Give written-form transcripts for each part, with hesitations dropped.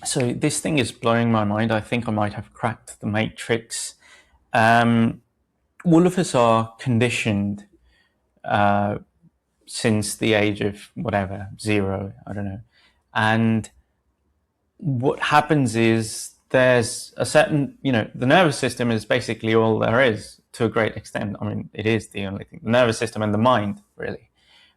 So this thing is blowing my mind. I think I might have cracked the matrix. All of us are conditioned since the age of whatever, 0, I don't know. And what happens is there's a certain, the nervous system is basically all there is to a great extent. I mean, it is the only thing, the nervous system and the mind, really,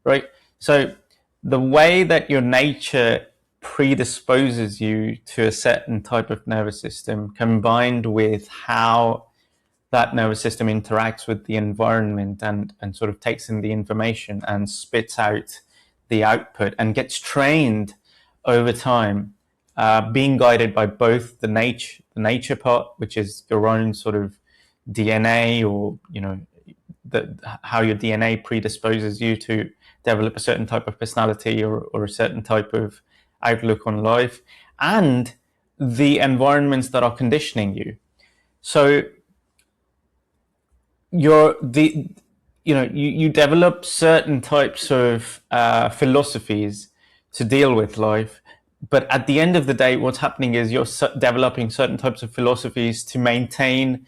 right? So the way that your nature predisposes you to a certain type of nervous system combined with how that nervous system interacts with the environment and sort of takes in the information and spits out the output and gets trained over time, being guided by both the nature part, which is your own sort of DNA, or how your DNA predisposes you to develop a certain type of personality or a certain type of outlook on life, and the environments that are conditioning you. So you develop certain types of philosophies to deal with life, but at the end of the day, what's happening is you're developing certain types of philosophies to maintain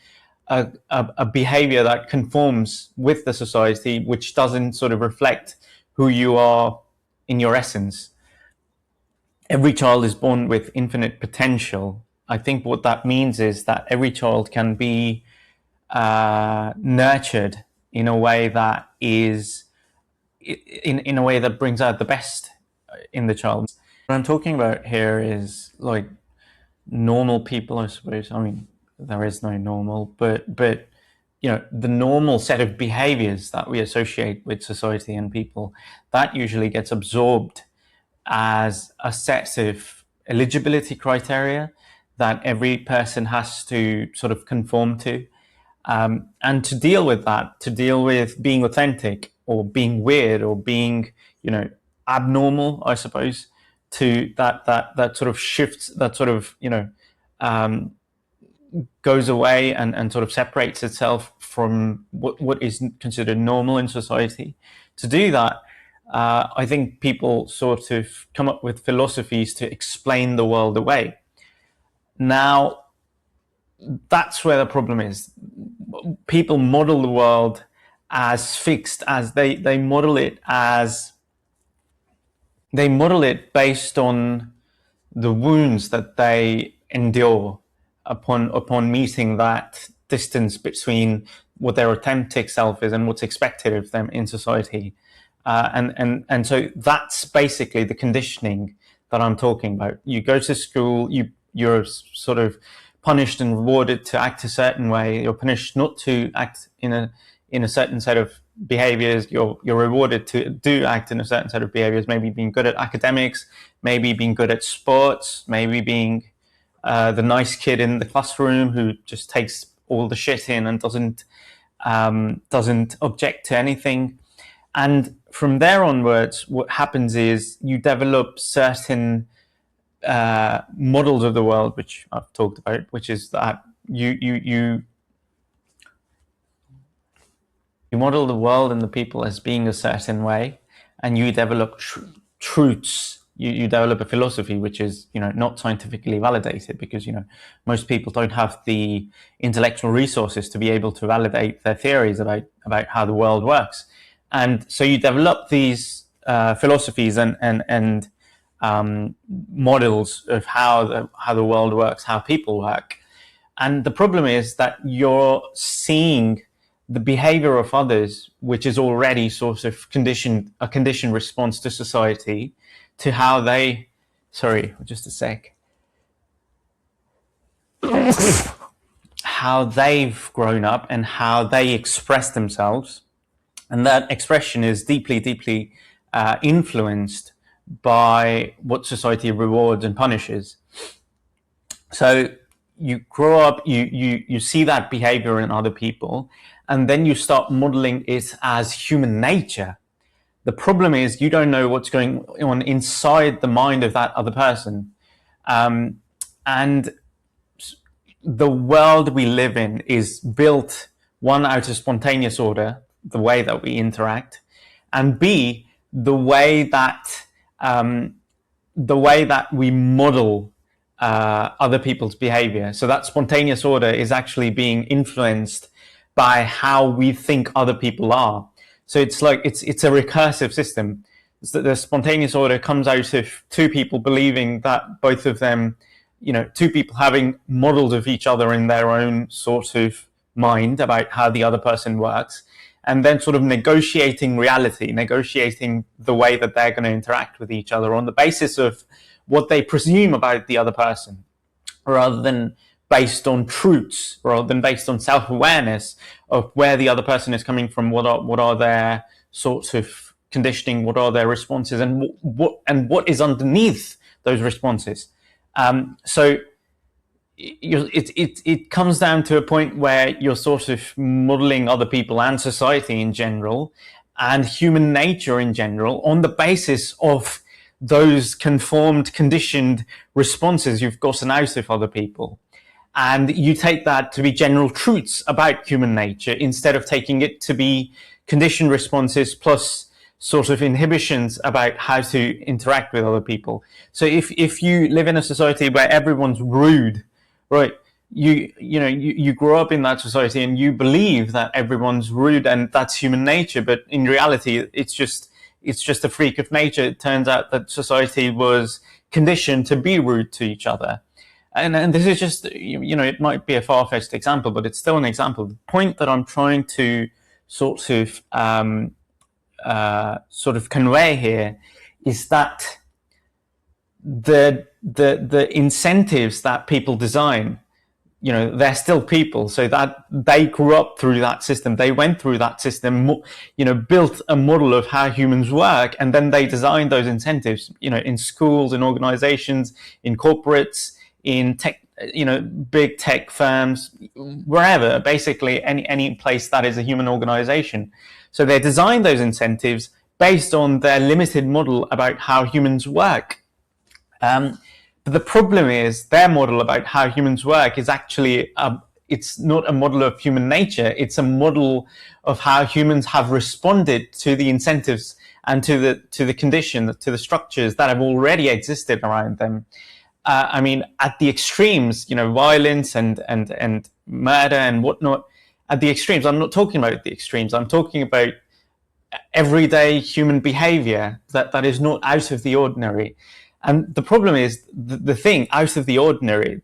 a behavior that conforms with the society, which doesn't sort of reflect who you are in your essence. Every child is born with infinite potential. I think what that means is that every child can be nurtured in a way that is in a way that brings out the best in the child. What I'm talking about here is like normal people, I suppose. I mean, there is no normal, but the normal set of behaviors that we associate with society and people, that usually gets absorbed as a set of eligibility criteria that every person has to sort of conform to. And to deal with that, to deal with being authentic or being weird or being, abnormal, I suppose, to that sort of shifts, that sort of, goes away and sort of separates itself from what is considered normal in society. To do that, I think people sort of come up with philosophies to explain the world away. Now, that's where the problem is. People model the world as fixed, as they model it based on the wounds that they endure upon meeting that distance between what their authentic self is and what's expected of them in society. And so that's basically the conditioning that I'm talking about. You go to school, you're sort of punished and rewarded to act a certain way. You're punished not to act in a certain set of behaviors. You're rewarded to do act in a certain set of behaviors. Maybe being good at academics, maybe being good at sports, maybe being the nice kid in the classroom who just takes all the shit in and doesn't object to anything. And from there onwards, what happens is you develop certain models of the world, which I've talked about, which is that you model the world and the people as being a certain way, and you develop truths. You develop a philosophy which is not scientifically validated, because most people don't have the intellectual resources to be able to validate their theories about how the world works. And so you develop these philosophies and models of how the world works, how people work. And the problem is that you're seeing the behavior of others, which is already sort of a conditioned response to society, to how they, sorry, just a sec, how they've grown up and how they express themselves. And that expression is deeply, deeply influenced by what society rewards and punishes. So you grow up, you see that behavior in other people, and then you start modeling it as human nature. The problem is you don't know what's going on inside the mind of that other person. And the world we live in is built, one, out of spontaneous order, the way that we interact, and B, the way that we model other people's behavior. So that spontaneous order is actually being influenced by how we think other people are. So it's like it's a recursive system. It's that the spontaneous order comes out of two people believing that both of them, two people having models of each other in their own sort of mind about how the other person works, and then sort of negotiating reality, negotiating the way that they're going to interact with each other on the basis of what they presume about the other person, rather than based on truths, rather than based on self-awareness of where the other person is coming from, what are their sorts of conditioning, what are their responses, and what is underneath those responses. So it comes down to a point where you're sort of modeling other people and society in general and human nature in general on the basis of those conformed, conditioned responses you've gotten out of other people. And you take that to be general truths about human nature instead of taking it to be conditioned responses plus sort of inhibitions about how to interact with other people. So if you live in a society where everyone's rude, right, you grow up in that society and you believe that everyone's rude and that's human nature, but in reality it's just a freak of nature. It turns out that society was conditioned to be rude to each other. And this is just, it might be a far-fetched example, but it's still an example. The point that I'm trying to sort of convey here is that the incentives that people design, they're still people, so that they grew up through that system, they went through that system, built a model of how humans work, and then they designed those incentives, in schools, in organizations, in corporates, in tech, big tech firms, wherever, basically any place that is a human organization. So they designed those incentives based on their limited model about how humans work. But the problem is their model about how humans work is actually, it's not a model of human nature. It's a model of how humans have responded to the incentives and to the conditions, to the structures that have already existed around them. At the extremes, violence and murder and whatnot, at the extremes, I'm not talking about the extremes. I'm talking about everyday human behavior that is not out of the ordinary. And the problem is the thing out of the ordinary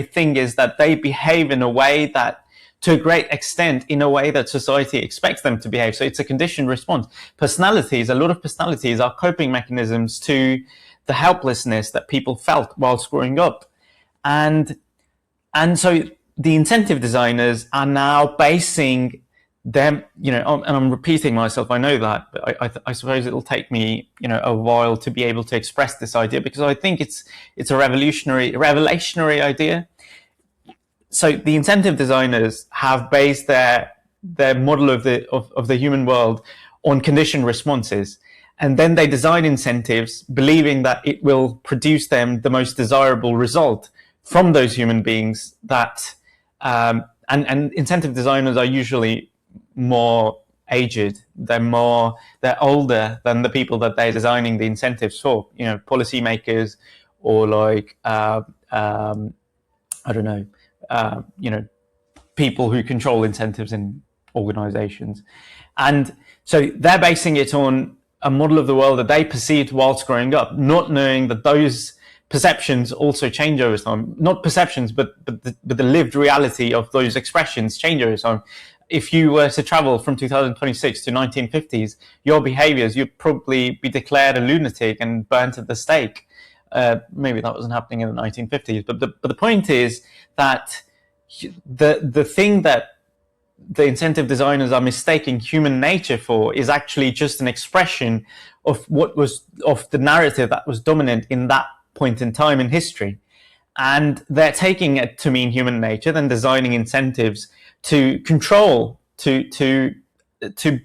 thing is that they behave in a way that, to a great extent, in a way that society expects them to behave. So it's a conditioned response. A lot of personalities are coping mechanisms to the helplessness that people felt whilst growing up. And so the incentive designers are now basing them, and I'm repeating myself, I know that, but I suppose it'll take me, a while to be able to express this idea, because I think it's a revelationary idea. So the incentive designers have based their model of the human world on conditioned responses. And then they design incentives believing that it will produce them the most desirable result from those human beings that, and incentive designers are usually more aged. They're older than the people that they're designing the incentives for, policymakers or people who control incentives in organizations. And so they're basing it on a model of the world that they perceived whilst growing up, not knowing that those perceptions also change over time. Not perceptions, but the lived reality of those expressions change over time. If you were to travel from 2026 to 1950s, your behaviors, you'd probably be declared a lunatic and burnt at the stake. Maybe that wasn't happening in the 1950s, but the point is that the thing that the incentive designers are mistaking human nature for is actually just an expression of of the narrative that was dominant in that point in time in history. And they're taking it to mean human nature, then designing incentives to control, to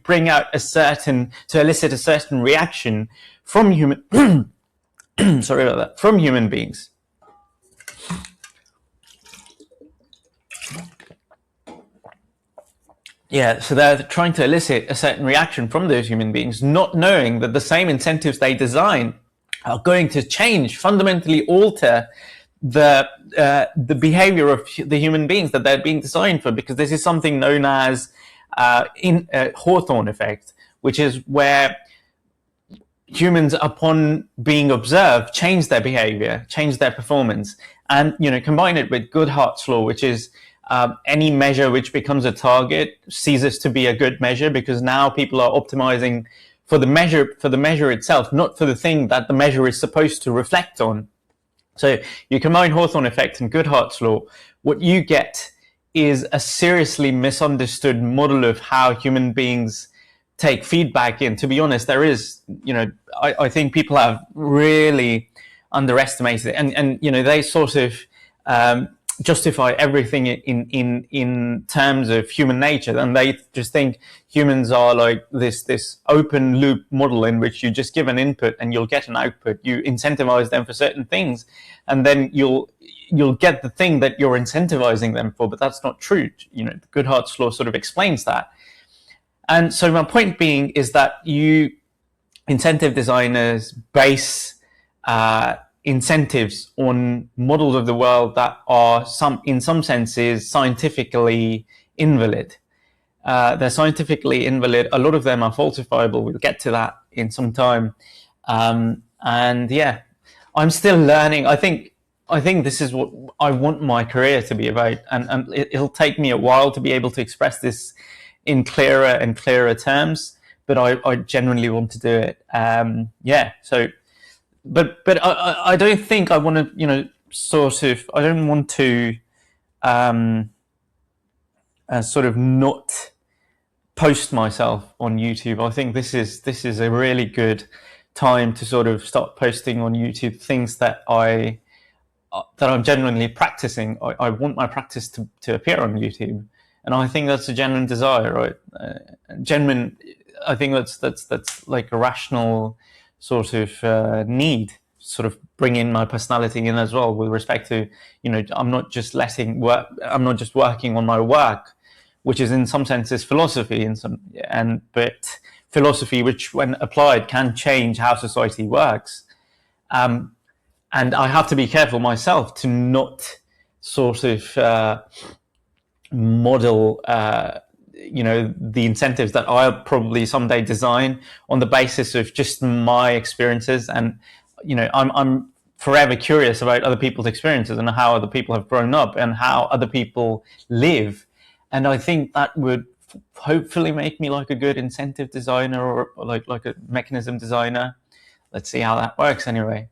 bring out to elicit a certain reaction from human, sorry about that, from human beings. Yeah, so they're trying to elicit a certain reaction from those human beings, not knowing that the same incentives they design are going to change, fundamentally alter the behavior of the human beings that they're being designed for, because this is something known as Hawthorne Effect, which is where humans, upon being observed, change their behavior, change their performance, and combine it with Goodhart's law, which is any measure which becomes a target ceases to be a good measure, because now people are optimizing for the measure itself, not for the thing that the measure is supposed to reflect on. So you combine Hawthorne Effect and Goodhart's law, what you get is a seriously misunderstood model of how human beings take feedback in. To be honest, there is, I think people have really underestimated it, and they sort of justify everything in terms of human nature, and they just think humans are like this open loop model in which you just give an input and you'll get an output. You incentivize them for certain things, and then you'll get the thing that you're incentivizing them for. But that's not true. Goodhart's law sort of explains that. And so my point being is that incentive designers base incentives on models of the world that are in some senses scientifically invalid. They're scientifically invalid. A lot of them are falsifiable. We'll get to that in some time. And yeah, I'm still learning. I think this is what I want my career to be about, and it'll take me a while to be able to express this in clearer and clearer terms, but I genuinely want to do it. So, but I don't think I want to, I don't want to sort of not post myself on YouTube. I think this is a really good time to sort of start posting on YouTube things that I'm genuinely practicing. I want my practice to appear on YouTube. And I think that's a genuine desire, right? I think that's like a rational sort of need, sort of bring in my personality in as well, with respect to, I'm not just working on my work, which is in some senses philosophy, but philosophy which, when applied, can change how society works. And I have to be careful myself to not sort of model the incentives that I'll probably someday design on the basis of just my experiences. And I'm forever curious about other people's experiences and how other people have grown up and how other people live. And I think that would hopefully make me like a good incentive designer, or like a mechanism designer. Let's see how that works anyway.